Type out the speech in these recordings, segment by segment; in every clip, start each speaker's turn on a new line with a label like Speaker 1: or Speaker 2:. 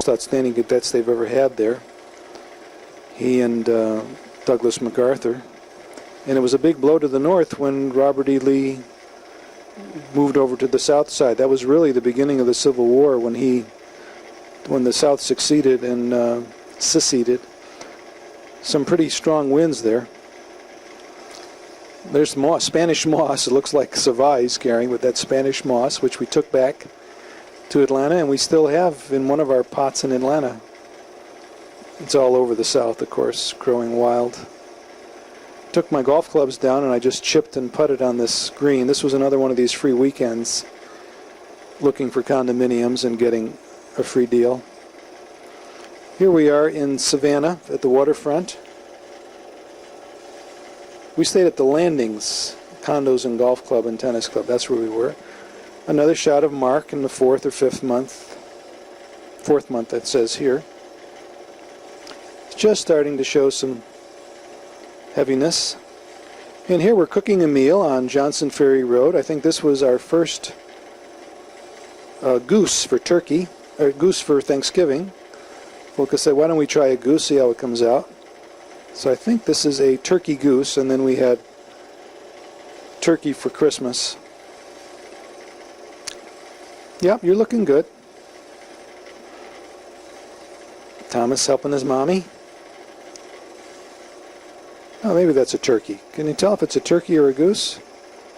Speaker 1: most outstanding cadets they've ever had there. He and Douglas MacArthur. And it was a big blow to the North when Robert E. Lee moved over to the South side. That was really the beginning of the Civil War when the South succeeded and seceded. Some pretty strong winds there. There's moss, Spanish moss. It looks like Savannah he's carrying with that Spanish moss, which we took back to Atlanta, and we still have in one of our pots in Atlanta. It's all over the South, of course, growing wild. Took my golf clubs down, and I just chipped and putted on this green. This was another one of these free weekends, looking for condominiums and getting a free deal. Here we are in Savannah at the waterfront. We stayed at the Landings, condos and golf club and tennis club. That's where we were. Another shot of Mark in the fourth month it says here. It's just starting to show some heaviness. And here we're cooking a meal on Johnson Ferry Road. I think this was our first goose for turkey, or goose for Thanksgiving. Wilka said, why don't we try a goose, see how it comes out. So I think this is a turkey goose, and then we had turkey for Christmas. Yep, you're looking good. Thomas helping his mommy. Oh, maybe that's a turkey. Can you tell if it's a turkey or a goose?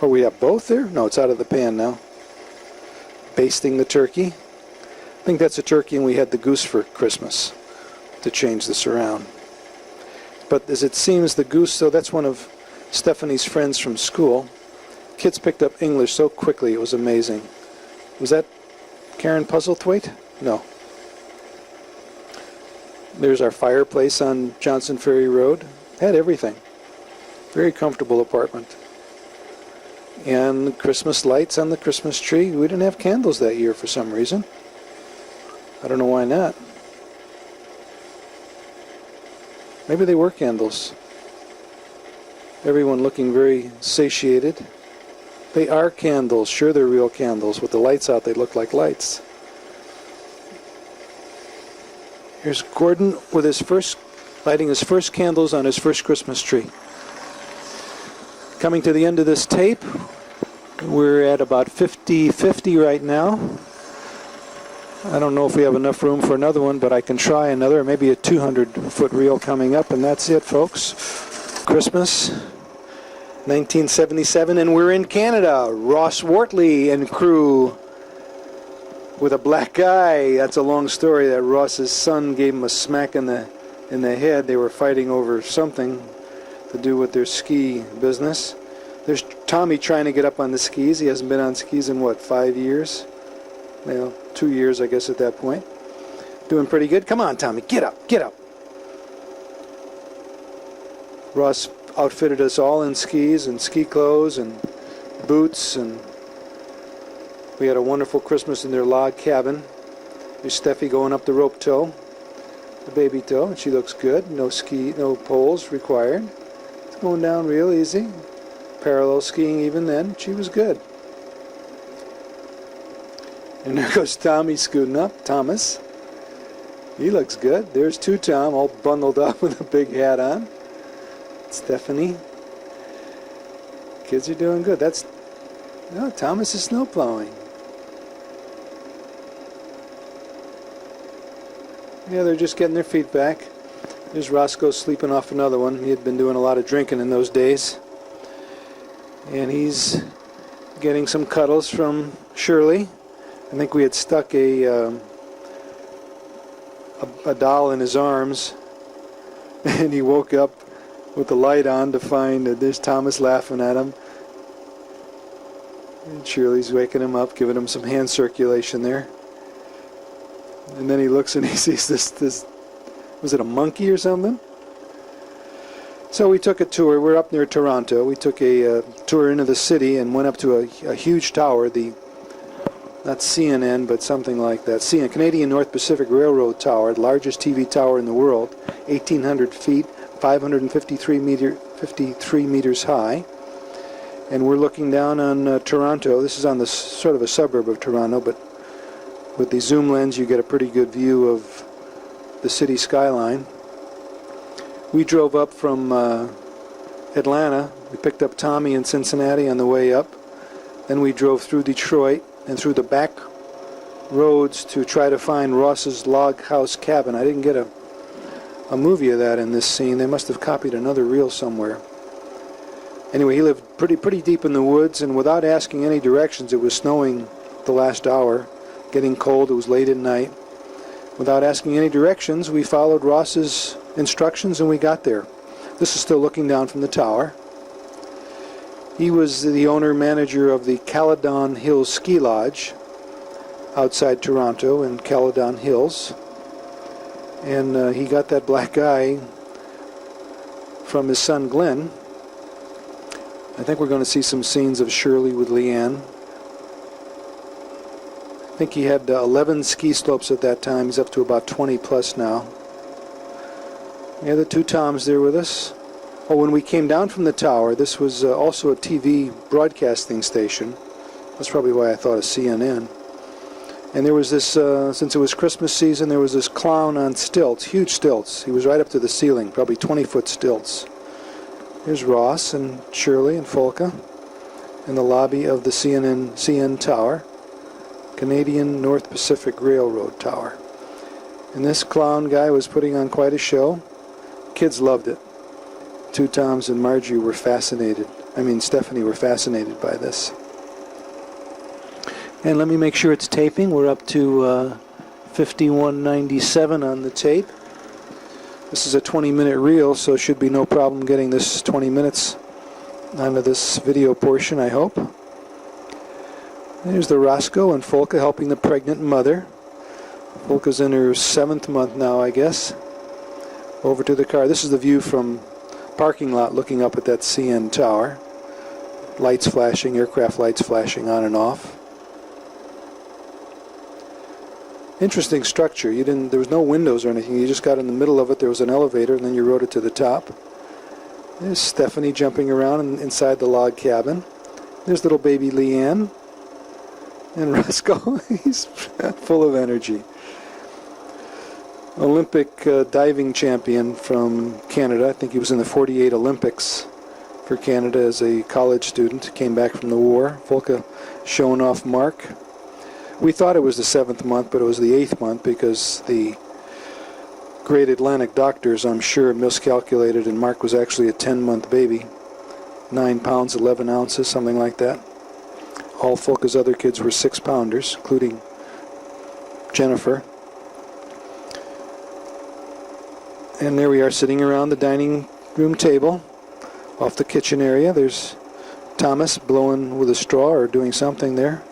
Speaker 1: Or we have both there? No, it's out of the pan now. Basting the turkey. I think that's a turkey, and we had the goose for Christmas to change this around. But as it seems, the goose, so that's one of Stephanie's friends from school. Kids picked up English so quickly, it was amazing. Was that Karen Puzzlethwaite? No. There's our fireplace on Johnson Ferry Road. Had everything. Very comfortable apartment. And Christmas lights on the Christmas tree. We didn't have candles that year for some reason. I don't know why not. Maybe they were candles. Everyone looking very satiated. They are candles. Sure, they're real candles. With the lights out, they look like lights. Here's Gordon with lighting his first candles on his first Christmas tree. Coming to the end of this tape. We're at about 50-50 right now. I don't know if we have enough room for another one, but I can try another, maybe a 200-foot reel coming up, and that's it, folks. Christmas, 1977, and we're in Canada. Ross Wortley and crew with a black eye. That's a long story. That Ross's son gave him a smack in the head. They were fighting over something to do with their ski business. There's Tommy trying to get up on the skis. He hasn't been on skis in, what, 5 years? Well, 2 years, I guess, at that point. Doing pretty good. Come on, Tommy. Get up. Get up. Ross outfitted us all in skis and ski clothes and boots, and we had a wonderful Christmas in their log cabin. There's Steffi going up the rope toe, the baby toe, and she looks good. No poles required. It's going down real easy. Parallel skiing even then. She was good. And there goes Tommy scooting up. Thomas. He looks good. There's 2tom all bundled up with a big hat on. Stephanie. Kids are doing good. Thomas is snow plowing. Yeah, they're just getting their feet back. There's Roscoe sleeping off another one. He had been doing a lot of drinking in those days. And he's getting some cuddles from Shirley. I think we had stuck a doll in his arms, and he woke up with the light on to find that there's Thomas laughing at him. And Shirley's waking him up, giving him some hand circulation there. And then he looks and he sees this was it a monkey or something? So we took a tour. We're up near Toronto. We took a tour into the city and went up to a huge tower, not CNN, but something like that. Canadian North Pacific Railroad Tower, the largest TV tower in the world, 1,800 feet, 553 meters high. And we're looking down on Toronto. This is on the sort of a suburb of Toronto, but With the zoom lens, you get a pretty good view of the city skyline. We drove up from Atlanta. We picked up Tommy in Cincinnati on the way up. Then we drove through Detroit and through the back roads to try to find Ross's log house cabin. I didn't get a movie of that in this scene. They must have copied another reel somewhere. Anyway, he lived pretty deep in the woods, and without asking any directions, it was snowing the last hour, getting cold. It was late at night. Without asking any directions, we followed Ross's instructions and we got there. This is still looking down from the tower. He was the owner-manager of the Caledon Hills Ski Lodge outside Toronto in Caledon Hills. And he got that black eye from his son Glenn. I think we're going to see some scenes of Shirley with Leanne. I think he had 11 ski slopes at that time. He's up to about 20 plus now. Yeah, the two Toms there with us. Oh, when we came down from the tower, this was also a TV broadcasting station. That's probably why I thought of CNN. And there was this, since it was Christmas season, there was this clown on stilts, huge stilts. He was right up to the ceiling, probably 20-foot stilts. Here's Ross and Shirley and Folke in the lobby of the CN Tower, Canadian North Pacific Railroad Tower. And this clown guy was putting on quite a show. Kids loved it. Two Toms and Margie were fascinated. Stephanie were fascinated by this. And let me make sure it's taping. We're up to 5197 on the tape. This is a 20-minute reel, so should be no problem getting this 20 minutes onto this video portion, I hope. There's the Roscoe and Folke helping the pregnant mother. Folke's in her 7th month now, I guess. Over to the car. This is the view from parking lot looking up at that CN Tower. Lights flashing, aircraft lights flashing on and off. Interesting structure. There was no windows or anything. You just got in the middle of it. There was an elevator, and then you rode it to the top. There's Stephanie jumping around inside the log cabin. There's little baby Leanne. And Roscoe, he's full of energy. Olympic diving champion from Canada. I think he was in the 48 Olympics for Canada as a college student. Came back from the war. Folke showing off Mark. We thought it was the 7th month, but it was the 8th month because the Great Atlantic doctors, I'm sure, miscalculated, and Mark was actually a 10-month baby. 9 pounds, 11 ounces, something like that. All Folke's other kids were 6-pounders, including Jennifer. And there we are sitting around the dining room table off the kitchen area. There's Thomas blowing with a straw or doing something there.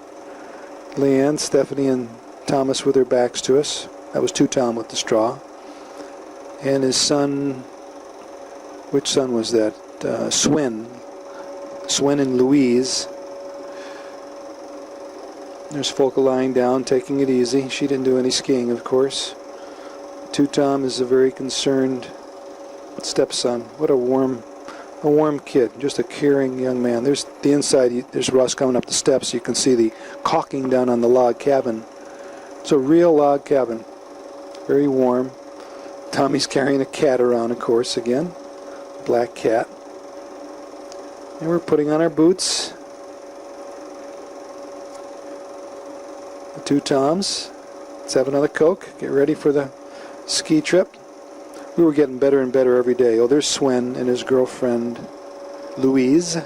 Speaker 1: Leanne, Stephanie, and Thomas with their backs to us. That was 2tom with the straw. And his son, which son was that? Swen and Louise. There's Folke lying down, taking it easy. She didn't do any skiing, of course. 2tom is a very concerned stepson. What a warm kid, just a caring young man. There's the inside. There's Ross coming up the steps. You can see the caulking down on the log cabin. It's a real log cabin. Very warm. Tommy's carrying a cat around, of course, again. Black cat. And we're putting on our boots. The 2toms. Let's have another Coke. Get ready for the ski trip. We were getting better and better every day. Oh, there's Swen and his girlfriend, Louise.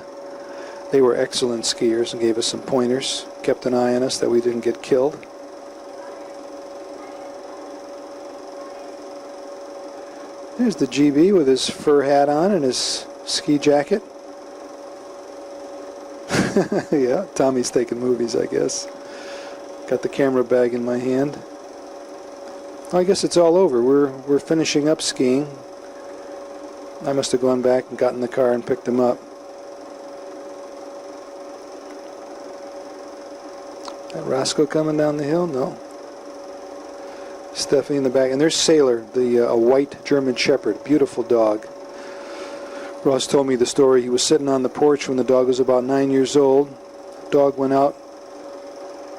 Speaker 1: They were excellent skiers and gave us some pointers. Kept an eye on us that we didn't get killed. There's the GB with his fur hat on and his ski jacket. Yeah, Tommy's taking movies, I guess. Got the camera bag in my hand. I guess it's all over. We're finishing up skiing. I must have gone back and got in the car and picked him up. That Roscoe coming down the hill? No. Stephanie in the back. And there's Sailor, a white German Shepherd. Beautiful dog. Ross told me the story. He was sitting on the porch when the dog was about 9 years old. Dog went out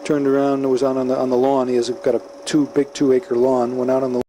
Speaker 1: turned around and was on the lawn. He has got a big 2-acre lawn. Went out on the